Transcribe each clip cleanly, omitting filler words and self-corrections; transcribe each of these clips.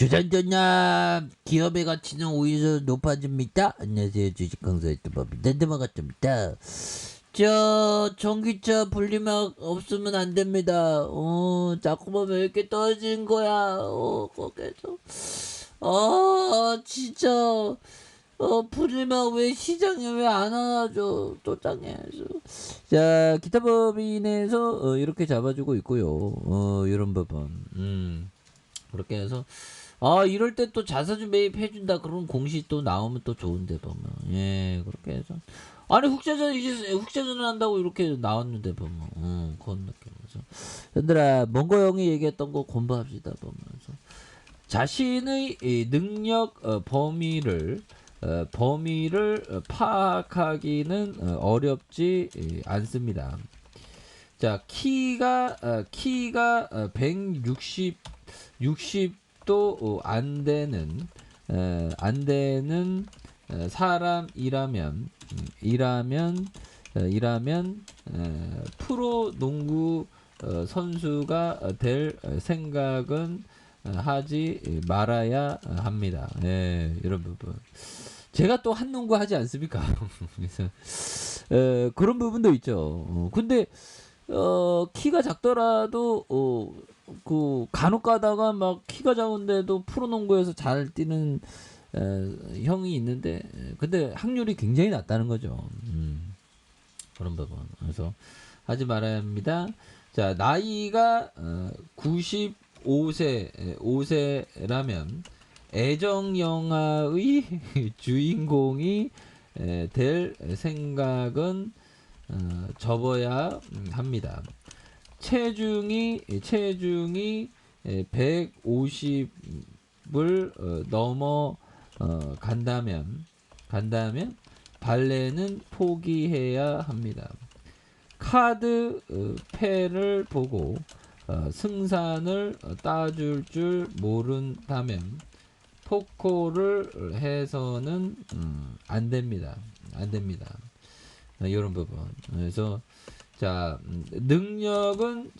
주전전야 기업의 가치는 오히려 높아집니다. 안녕하세요, 주식강사 유튜버입니다. 반갑습니다. 전기차 분리막 없으면 안 됩니다. 자꾸만 왜 이렇게 떨어지는 거야? 거기서 진짜 분리막 왜 시장에 왜 안 하죠? 또 장에서 자, 기타 법인에서 이렇게 잡아주고 있고요. 이런 부분 그렇게 해서 이럴 때 또 자사주 매입 해준다 그런 공시 또 나오면 또 좋은데 보면 그렇게 해서 아니 흑자전 이제 흑자전을 한다고 이렇게 나왔는데 보면 그런 느낌이죠. 얘들아 몽고 형이 얘기했던 거 공부합시다 보면서 자신의 이 능력 범위를 파악하기는 어렵지 않습니다. 자, 키가 160도 안 되는 사람이라면 프로 농구 선수가 될 생각은 하지 말아야 합니다. 이런 부분. 제가 또 한농구 하지 않습니까? 그래서 그런 부분도 있죠. 근데 키가 작더라도 그 간혹 가다가 막 키가 작은데도 프로농구에서 잘 뛰는 형이 있는데 근데 확률이 굉장히 낮다는 거죠. 그런 부분. 그래서 하지 말아야 합니다. 자, 나이가 95세라면 애정 영화의 주인공이 될 생각은 접어야 합니다. 체중이 150을 넘어 간다면 발레는 포기해야 합니다. 카드 패를 보고 승산을 따줄 줄 모른다면 포코를 해서는 안 됩니다. 이런 부분. 그래서 자, 능력은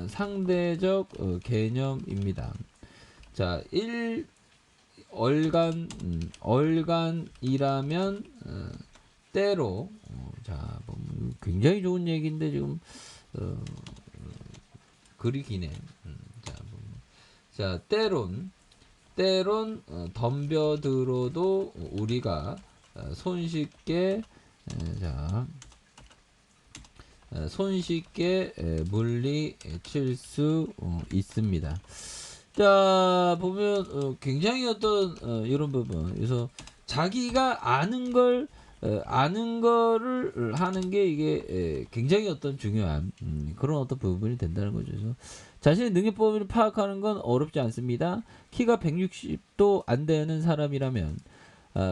상대적 개념입니다. 자, 얼간이라면 때로 굉장히 좋은 얘기인데 지금 글이 기네. 자, 때론 덤벼들어도 우리가 손쉽게 물리칠 수 있습니다. 자, 보면 굉장히 어떤 이런 부분. 그래서 자기가 아는 거를 하는 게 이게 굉장히 어떤 중요한 그런 어떤 부분이 된다는 거죠. 그래서 자신의 능력 범위를 파악하는 건 어렵지 않습니다. 키가 160도 안 되는 사람이라면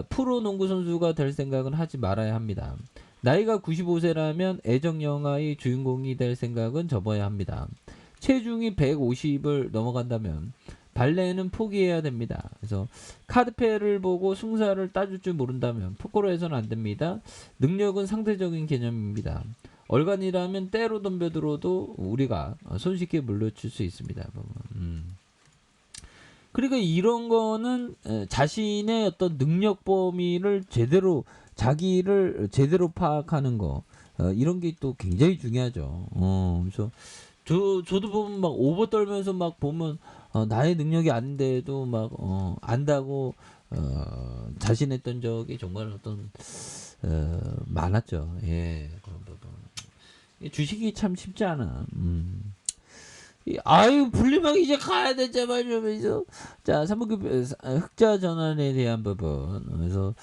프로 농구 선수가 될 생각은 하지 말아야 합니다. 나이가 95세라면 애정 영화의 주인공이 될 생각은 접어야 합니다. 체중이 150을 넘어간다면 발레는 포기해야 됩니다. 그래서 카드패를 보고 승사를 따줄 줄 모른다면 포커로 해서는 안 됩니다. 능력은 상대적인 개념입니다. 얼간이라면 때로 덤벼들어도 우리가 손쉽게 물려칠 수 있습니다. 그러니까 이런 거는 자신의 어떤 능력 범위를 자기를 제대로 파악하는 거 이런 게 또 굉장히 중요하죠. 그래서 저도 보면 막 오버 떨면서 막 보면 나의 능력이 안 돼도 막 안다고 자신했던 적이 정말 어떤 많았죠. 그런 부분. 주식이 참 쉽지 않아. 아유 분리막 이제 가야 돼 제발 좀 해서 자 3분기 흑자 전환에 대한 부분 그래서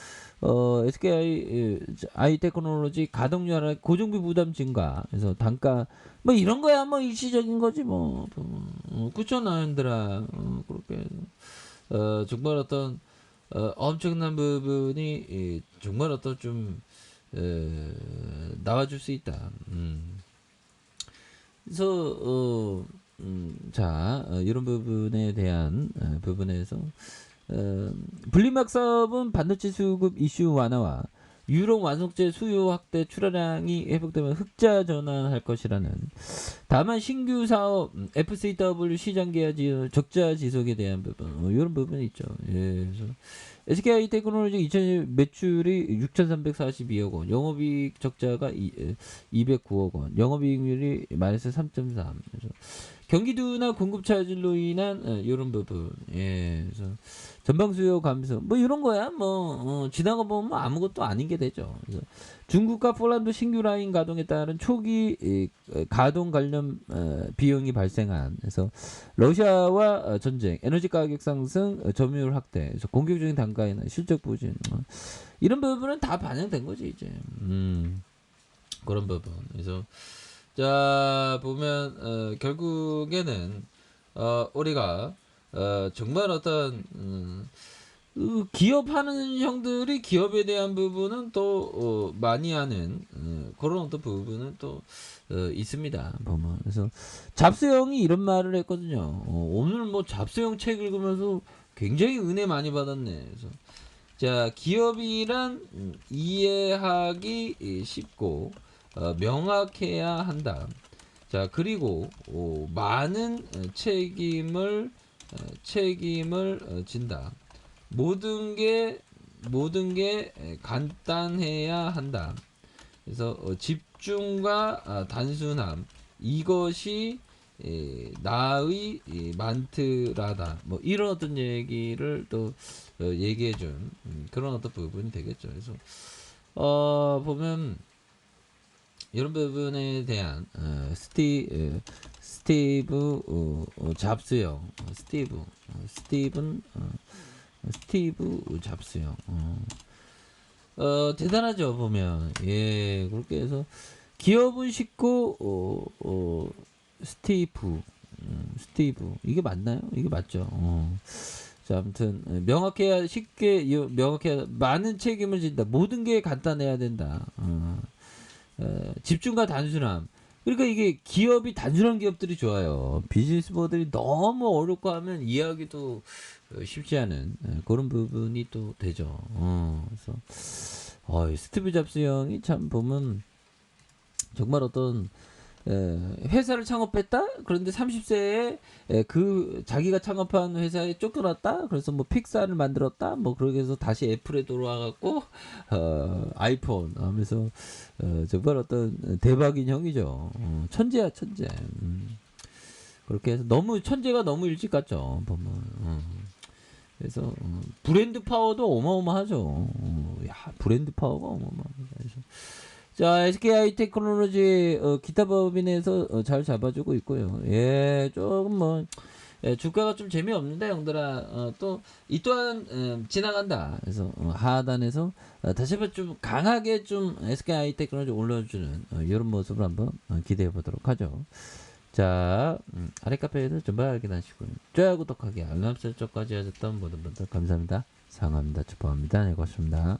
SKI 테크놀로지 가동률 하락 고정비 부담 증가 그래서 단가 뭐 이런 거야 뭐 일시적인 거지 뭐 그쵸 나연들아 그렇게 해서 정말 어떤 엄청난 부분이 정말 어떤 좀 나와줄 수 있다. 그래서 이런 부분에 대한 부분에서 분리막 사업은 반도체 수급 이슈 완화와 유럽 완성체 수요 확대 출하량이 회복되면 흑자 전환할 것이라는. 다만 신규 사업 FCW 시장 계약 적자 지속에 대한 부분 이런 부분이 있죠. 예, 그래서 SKI 테크놀로지 2020 매출이 6,342억 원, 영업이익 적자가 209억 원, 영업이익률이 마이너스 3.3. 그래서 경기 둔화 공급 차질로 인한 이런 부분. 예, 그래서 전방 수요 감소 뭐 이런 거야. 뭐 지나가 보면 뭐 아무것도 아닌 게 되죠. 그래서 중국과 폴란드 신규 라인 가동에 따른 초기 가동 관련 비용이 발생한. 그래서 러시아와 전쟁, 에너지 가격 상승, 점유율 확대, 그래서 공격적인 단가이나 실적 부진 이런 부분은 다 반영된 거지 이제. 그런 부분. 그래서 자 보면 결국에는 우리가 정말 어떤 기업하는 형들이 기업에 대한 부분은 또 많이 하는 그런 어떤 부분은 또 있습니다. 보면 그래서 잡스형이 이런 말을 했거든요. 오늘 뭐 잡스형 책 읽으면서 굉장히 은혜 많이 받았네. 그래서 자 기업이란 이해하기 쉽고 명확해야 한다. 자 그리고 많은 책임을 진다. 모든 게 간단해야 한다. 그래서 집중과 단순함 이것이 나의 만트라다. 뭐 이런 어떤 얘기를 또 얘기해준 그런 어떤 부분이 되겠죠. 그래서 보면 이런 부분에 대한 스티브 잡스형 스티브 잡스형 대단하죠. 보면 예 그렇게 해서 기업은 쉽고 스티브 이게 맞나요? 이게 맞죠. 자 아무튼 명확해야 쉽게 명확해야 많은 책임을 진다. 모든 게 간단해야 된다. 집중과 단순함. 그러니까 이게 기업이 단순한 기업들이 좋아요. 비즈니스 모델이 너무 어렵고 하면 이해하기도 쉽지 않은 그런 부분이 또 되죠. 그래서 스티브 잡스 형이 참 보면 정말 어떤 회사를 창업했다. 그런데 30세에 그 자기가 창업한 회사에 쫓겨났다. 그래서 뭐 픽사를 만들었다. 뭐 그렇게 해서 다시 애플에 돌아와갖고 아이폰 하면서 정말 어떤 대박인 형이죠. 천재야 천재. 그렇게 해서 너무 천재가 너무 일찍 갔죠. 보면. 그래서 브랜드 파워도 어마어마하죠. 야 브랜드 파워가 어마어마합니다. 그래서 자, SKI 테크놀로지 기타 법인에서 잘 잡아주고 있고요. 예, 조금 뭐 주가가 좀 재미없는데 형들아 또 이 또한 지나간다. 그래서 하단에서 다시 한번 좀 강하게 좀 SKI 테크놀로지 올려주는 이런 모습을 한번 기대해 보도록 하죠. 자, 아래 카페에서 정말 확인하시고요. 좋아요, 구독하기, 알람 설정까지 하셨던 모든 분들 감사합니다. 사랑합니다. 축복합니다. 네, 고맙습니다.